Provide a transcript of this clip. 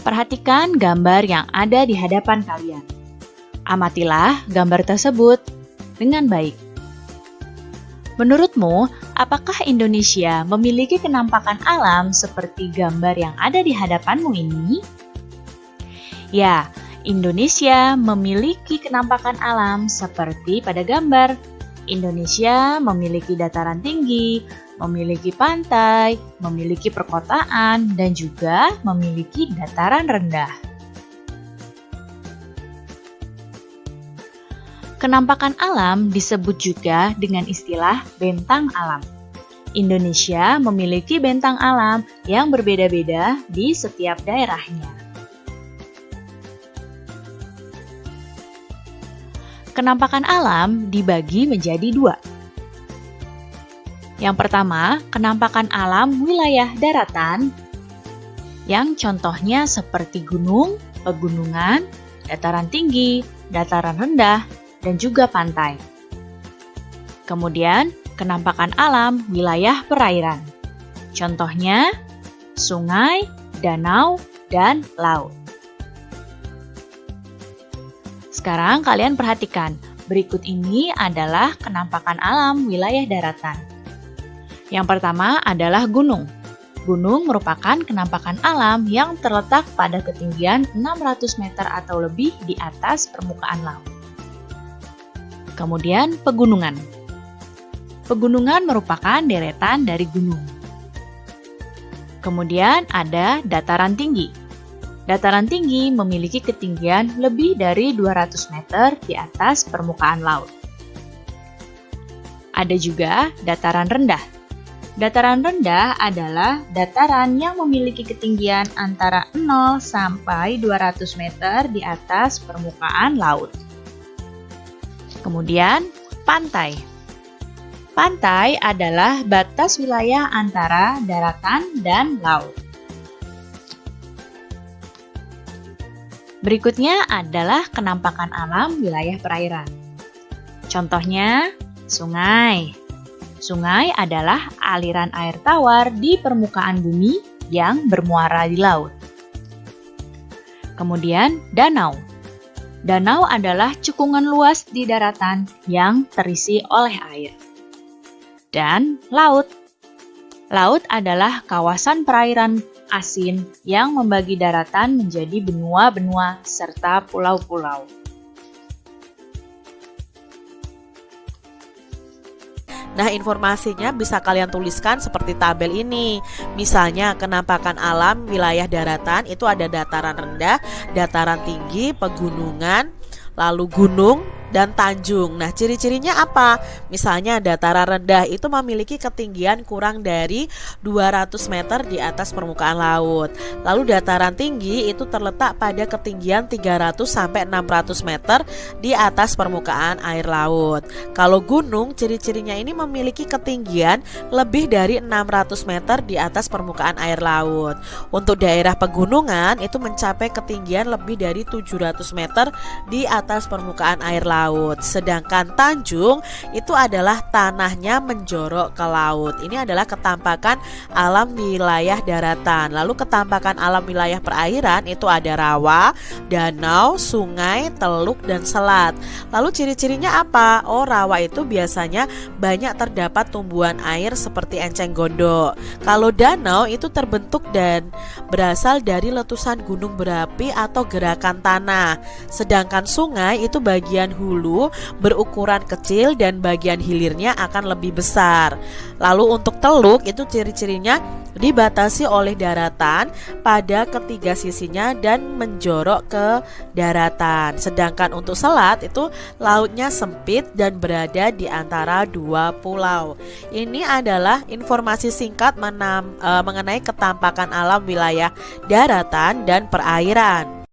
Perhatikan gambar yang ada di hadapan kalian. Amatilah gambar tersebut dengan baik. Menurutmu, apakah Indonesia memiliki kenampakan alam seperti gambar yang ada di hadapanmu ini? Ya, Indonesia memiliki kenampakan alam seperti pada gambar. Indonesia memiliki dataran tinggi, memiliki pantai, memiliki perkotaan, dan juga memiliki dataran rendah. Kenampakan alam disebut juga dengan istilah bentang alam. Indonesia memiliki bentang alam yang berbeda-beda di setiap daerahnya. Kenampakan alam dibagi menjadi dua. Yang pertama, kenampakan alam wilayah daratan, yang contohnya seperti gunung, pegunungan, dataran tinggi, dataran rendah, dan juga pantai. Kemudian, kenampakan alam wilayah perairan, contohnya sungai, danau, dan laut. Sekarang kalian perhatikan, berikut ini adalah kenampakan alam wilayah daratan. Yang pertama adalah gunung. Gunung merupakan kenampakan alam yang terletak pada ketinggian 600 meter atau lebih di atas permukaan laut. Kemudian pegunungan. Pegunungan merupakan deretan dari gunung. Kemudian ada dataran tinggi. Dataran tinggi memiliki ketinggian lebih dari 200 meter di atas permukaan laut. Ada juga dataran rendah. Dataran rendah adalah dataran yang memiliki ketinggian antara 0 sampai 200 meter di atas permukaan laut. Kemudian, pantai. Pantai adalah batas wilayah antara daratan dan laut. Berikutnya adalah kenampakan alam wilayah perairan. Contohnya, sungai. Sungai adalah aliran air tawar di permukaan bumi yang bermuara di laut. Kemudian, danau. Danau adalah cekungan luas di daratan yang terisi oleh air. Dan laut. Laut adalah kawasan perairan asin yang membagi daratan menjadi benua-benua serta pulau-pulau. Nah, informasinya bisa kalian tuliskan seperti tabel ini. Misalnya, kenampakan alam wilayah daratan itu ada dataran rendah, dataran tinggi, pegunungan, lalu gunung, dan tanjung. Nah, ciri-cirinya apa? Misalnya dataran rendah itu memiliki ketinggian kurang dari 200 meter di atas permukaan laut. Lalu dataran tinggi itu terletak pada ketinggian 300 sampai 600 meter di atas permukaan air laut. Kalau gunung, ciri-cirinya ini memiliki ketinggian lebih dari 600 meter di atas permukaan air laut. Untuk daerah pegunungan itu mencapai ketinggian lebih dari 700 meter di atas permukaan air laut. Sedangkan tanjung itu adalah tanahnya menjorok ke laut. Ini adalah ketampakan alam wilayah daratan. Lalu ketampakan alam wilayah perairan itu ada rawa, danau, sungai, teluk, dan selat. Lalu ciri-cirinya apa? Oh, rawa itu biasanya banyak terdapat tumbuhan air seperti enceng gondok. Kalau danau itu terbentuk dan berasal dari letusan gunung berapi atau gerakan tanah. Sedangkan sungai itu bagian hulu berukuran kecil dan bagian hilirnya akan lebih besar. Lalu untuk teluk itu ciri-cirinya dibatasi oleh daratan pada ketiga sisinya dan menjorok ke daratan. Sedangkan untuk selat itu lautnya sempit dan berada di antara dua pulau. Ini adalah informasi singkat mengenai ketampakan alam wilayah daratan dan perairan.